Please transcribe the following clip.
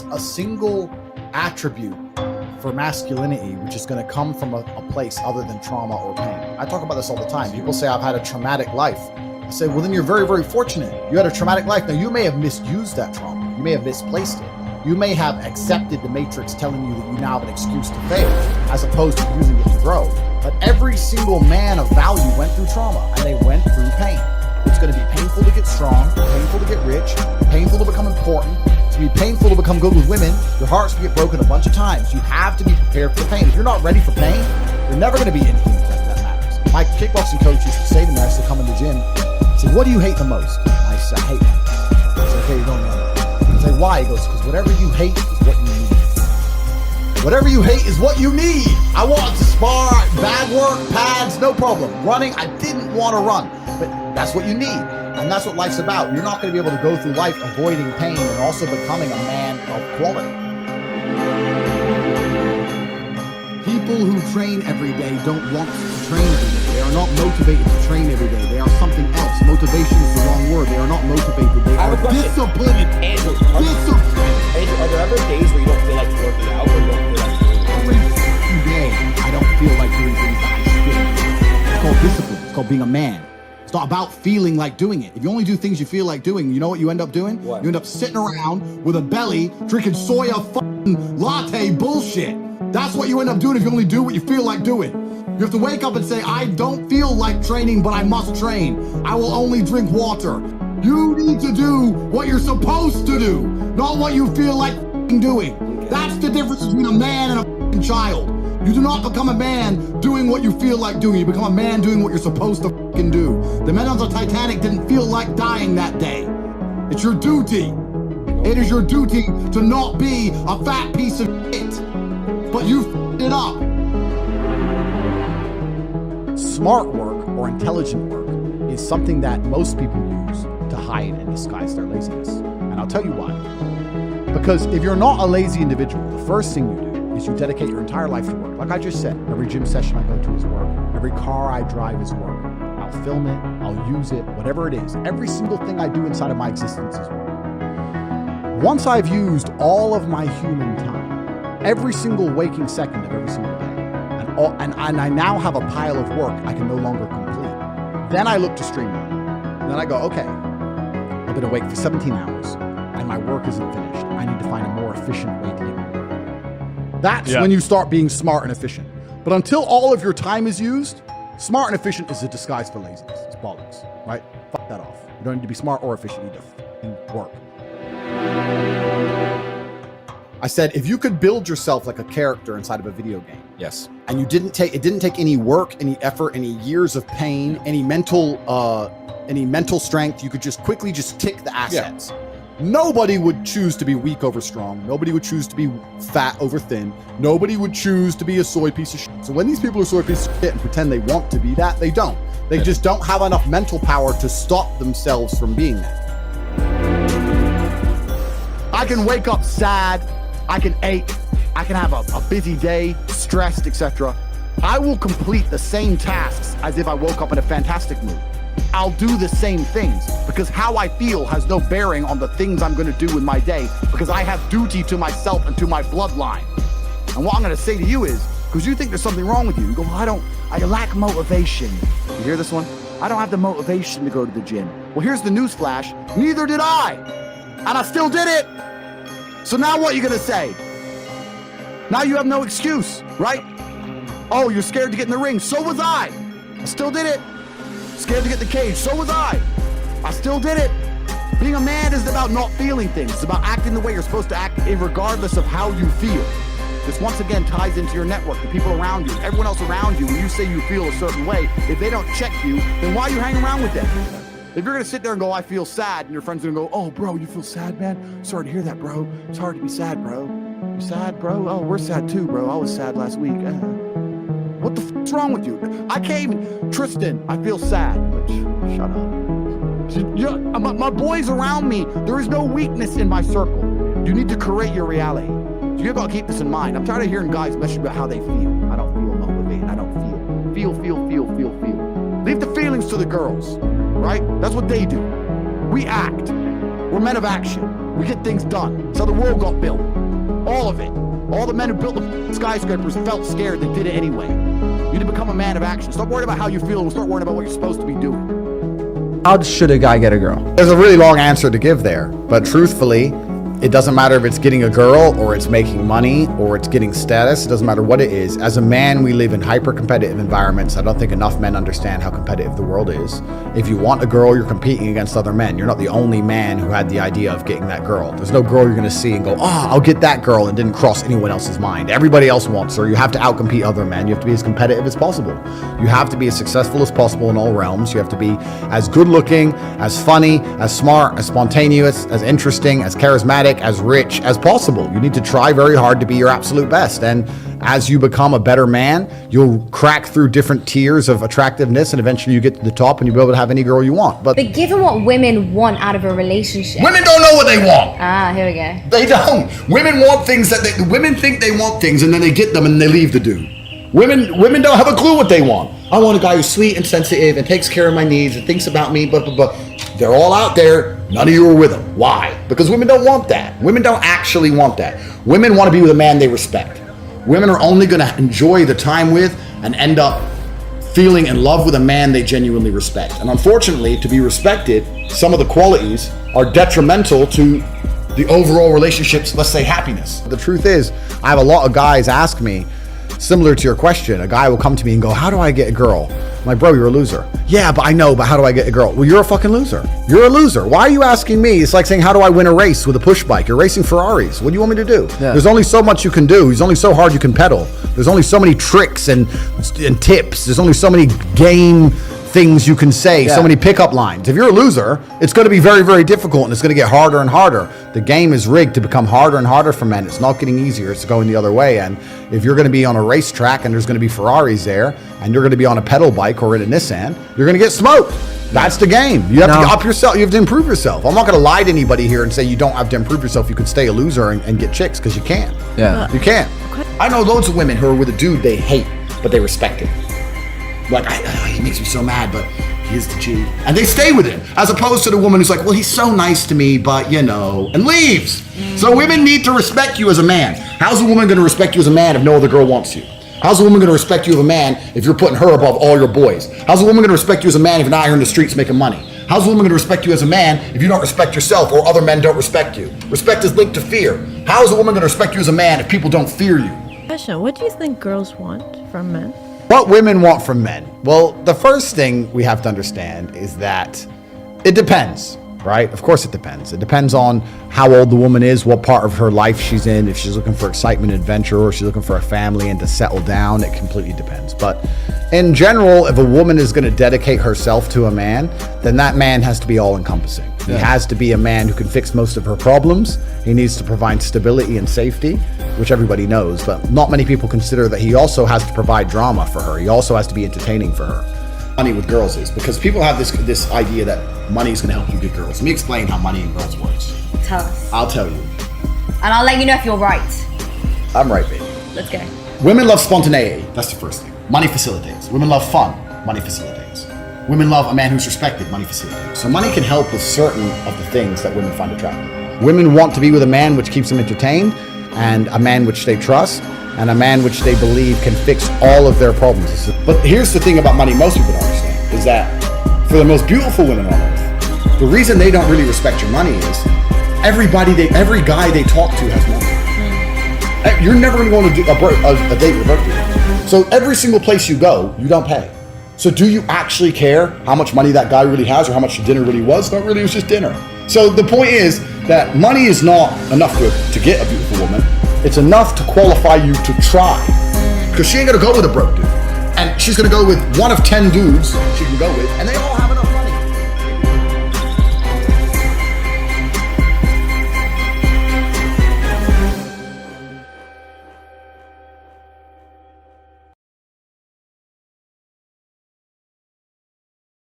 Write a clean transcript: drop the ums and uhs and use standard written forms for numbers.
there's a single attribute for masculinity which is going to come from a place other than trauma or pain. I talk about this all the time. People say I've had a traumatic life. I say, well, then you're very, very fortunate. You had a traumatic life. Now, you may have misused that trauma. You may have misplaced it. You may have accepted the matrix telling you that you now have an excuse to fail, as opposed to using it to grow. But every single man of value went through trauma, and they went through pain. It's going to be painful to get strong, painful to get rich, painful to become important. It's going to be painful to become good with women. Your heart's going to get broken a bunch of times. You have to be prepared for the pain. If you're not ready for pain, you're never going to be in healing. That matters. My kickboxing coach used to say to me, I used to come in the gym, he said, what do you hate the most? I said, I hate life. I said, okay, you don't know. I said, why? He goes, because whatever you hate is what you need. Whatever you hate is what you need. I wanted to spar, bag work, pads, no problem. Running, I didn't want to run, but that's what you need. And that's what life's about. You're not going to be able to go through life avoiding pain and also becoming a man of quality. People who train every day don't want to train every day. They are not motivated to train every day. They are something else. Motivation is the wrong word. They are not motivated. They are disciplined. Andrew, Disciplined. are there ever days where you don't feel like working out or don't feel like doing Every day, I don't feel like doing things that I should. It's called discipline. It's called being a man. It's not about feeling like doing it. If you only do things you feel like doing, you know what you end up doing? What? You end up sitting around with a belly, drinking soya fucking latte bullshit. That's what you end up doing if you only do what you feel like doing. You have to wake up and say, I don't feel like training, but I must train. I will only drink water. You need to do what you're supposed to do, not what you feel like doing. That's the difference between a man and a fucking child. You do not become a man doing what you feel like doing. You become a man doing what you're supposed to fucking do. The men on the Titanic didn't feel like dying that day. It's your duty. It is your duty to not be a fat piece of shit. But you f***ed it up. Smart work or intelligent work is something that most people use to hide and disguise their laziness. And I'll tell you why. Because if you're not a lazy individual, the first thing you do is you dedicate your entire life to work. Like I just said, every gym session I go to is work. Every car I drive is work. I'll film it, I'll use it, whatever it is. Every single thing I do inside of my existence is work. Once I've used all of my human time, every single waking second of every single day, and I now have a pile of work I can no longer complete, then I look to streamline. Then I go, okay, I've been awake for 17 hours and my work isn't finished. I need to find a more efficient way to get my work done. That's when you start being smart and efficient. But until all of your time is used, smart and efficient is a disguise for laziness. It's bollocks, right? Fuck that off. You don't need to be smart or efficient, you need to work. I said, if you could build yourself like a character inside of a video game. Yes. And it didn't take any work, any effort, any years of pain, any mental strength. You could just quickly tick the assets. Yeah. Nobody would choose to be weak over strong. Nobody would choose to be fat over thin. Nobody would choose to be a soy piece of shit. So when these people are soy pieces of shit and pretend they want to be that, they don't. They just don't have enough mental power to stop themselves from being that. I can wake up sad. I can ache. I can have a busy day, stressed, etc. I will complete the same tasks as if I woke up in a fantastic mood. I'll do the same things because how I feel has no bearing on the things I'm going to do in my day because I have duty to myself and to my bloodline. And what I'm going to say to you is, because you think there's something wrong with you, you go, well, I lack motivation. You hear this one? I don't have the motivation to go to the gym. Well, here's the news flash. Neither did I. And I still did it. So now what are you going to say? Now you have no excuse, right? Oh, you're scared to get in the ring. So was I. I still did it. Scared to get in the cage. So was I. I still did it. Being a man isn't about not feeling things. It's about acting the way you're supposed to act regardless of how you feel. This once again ties into your network, the people around you, everyone else around you. When you say you feel a certain way, if they don't check you, then why are you hanging around with them? If you're going to sit there and go, I feel sad, and your friend's going to go, oh, bro, you feel sad, man? Sorry to hear that, bro. It's hard to be sad, bro. You sad, bro? Oh, we're sad too, bro. I was sad last week. What the f***'s wrong with you? I can't even... Tristan, I feel sad. Shut up. My boys around me, there is no weakness in my circle. You need to create your reality. You got to keep this in mind. I'm tired of hearing guys message about how they feel. I don't feel motivated. I don't feel. Feel. Leave the feelings to the girls, right? That's what they do. We act. We're men of action. We get things done. So the world got built. All of it. All the men who built the skyscrapers felt scared. They did it anyway. You need to become a man of action. Stop worrying about how you feel and start worrying about what you're supposed to be doing. How should a guy get a girl? There's a really long answer to give there, but truthfully, it doesn't matter if it's getting a girl or it's making money or it's getting status. It doesn't matter what it is. As a man, we live in hyper-competitive environments. I don't think enough men understand how competitive the world is. If you want a girl, you're competing against other men. You're not the only man who had the idea of getting that girl. There's no girl you're going to see and go, I'll get that girl, and didn't cross anyone else's mind. Everybody else wants her. You have to outcompete other men. You have to be as competitive as possible. You have to be as successful as possible in all realms. You have to be as good-looking, as funny, as smart, as spontaneous, as interesting, as charismatic, as rich as possible. You need to try very hard to be your absolute best. And as you become a better man, you'll crack through different tiers of attractiveness, and eventually you get to the top and you'll be able to have any girl you want. But given what women want out of a relationship. Women don't know what they want. Here we go. They don't. Women want things women think they want things, and then they get them and they leave the dude. Women don't have a clue what they want. I want a guy who's sweet and sensitive and takes care of my needs and thinks about me, blah, blah, blah. They're all out there. None of you are with them. Why? Because women don't want that. Women don't actually want that. Women want to be with a man they respect. Women are only going to enjoy the time with and end up feeling in love with a man they genuinely respect. And unfortunately, to be respected, some of the qualities are detrimental to the overall relationship's, let's say, happiness. The truth is, I have a lot of guys ask me, similar to your question, a guy will come to me and go, how do I get a girl? I'm like, bro, you're a loser. Yeah, but I know, but how do I get a girl? Well, you're a fucking loser. You're a loser. Why are you asking me? It's like saying, how do I win a race with a push bike? You're racing Ferraris. What do you want me to do? Yeah. There's only so much you can do. There's only so hard you can pedal. There's only so many tricks and tips. There's only so many game things you can say, so many pickup lines. If you're a loser, it's going to be very, very difficult, and it's going to get harder and harder. The game is rigged to become harder and harder for men. It's not getting easier. It's going the other way. And if you're going to be on a racetrack and there's going to be Ferraris there, and you're going to be on a pedal bike or in a Nissan, you're going to get smoked. That's the game. You have to up yourself. You have to improve yourself. I'm not going to lie to anybody here and say you don't have to improve yourself. You can stay a loser and get chicks, because you can't. Yeah. You can't. I know loads of women who are with a dude they hate, but they respect him. Like, he makes me so mad, but he is the G. And they stay with him, as opposed to the woman who's like, well, he's so nice to me, but and leaves. So women need to respect you as a man. How's a woman going to respect you as a man if no other girl wants you? How's a woman going to respect you as a man if you're putting her above all your boys? How's a woman going to respect you as a man if you're not here in the streets making money? How's a woman going to respect you as a man if you don't respect yourself or other men don't respect you? Respect is linked to fear. How is a woman going to respect you as a man if people don't fear you? Question, what do you think girls want from men? What women want from men? Well, the first thing we have to understand is that it depends, right? Of course it depends. It depends on how old the woman is, what part of her life she's in, if she's looking for excitement and adventure, or she's looking for a family and to settle down. It completely depends. But in general, if a woman is going to dedicate herself to a man, then that man has to be all-encompassing. He has to be a man who can fix most of her problems. He needs to provide stability and safety, which everybody knows, but not many people consider that he also has to provide drama for her. He also has to be entertaining for her. Money with girls is, because people have this idea that money is going to help you get girls. Let me explain how money and girls works. Tell us. I'll tell you. And I'll let you know if you're right. I'm right, baby. Let's go. Women love spontaneity. That's the first thing. Money facilitates. Women love fun. Money facilitates. Women love a man who's respected. Money facilitates. So money can help with certain of the things that women find attractive. Women want to be with a man which keeps them entertained, and a man which they trust, and a man which they believe can fix all of their problems. But here's the thing about money most people don't understand, is that for the most beautiful women on earth, the reason they don't really respect your money is every guy they talk to has money. You're never going to go on a date with a broke dude. So every single place you go, you don't pay. So do you actually care how much money that guy really has or how much the dinner really was? Not really, it was just dinner. So the point is that money is not enough to get a beautiful woman. It's enough to qualify you to try. Because she ain't gonna go with a broke dude. And she's gonna go with one of 10 dudes she can go with, and they all have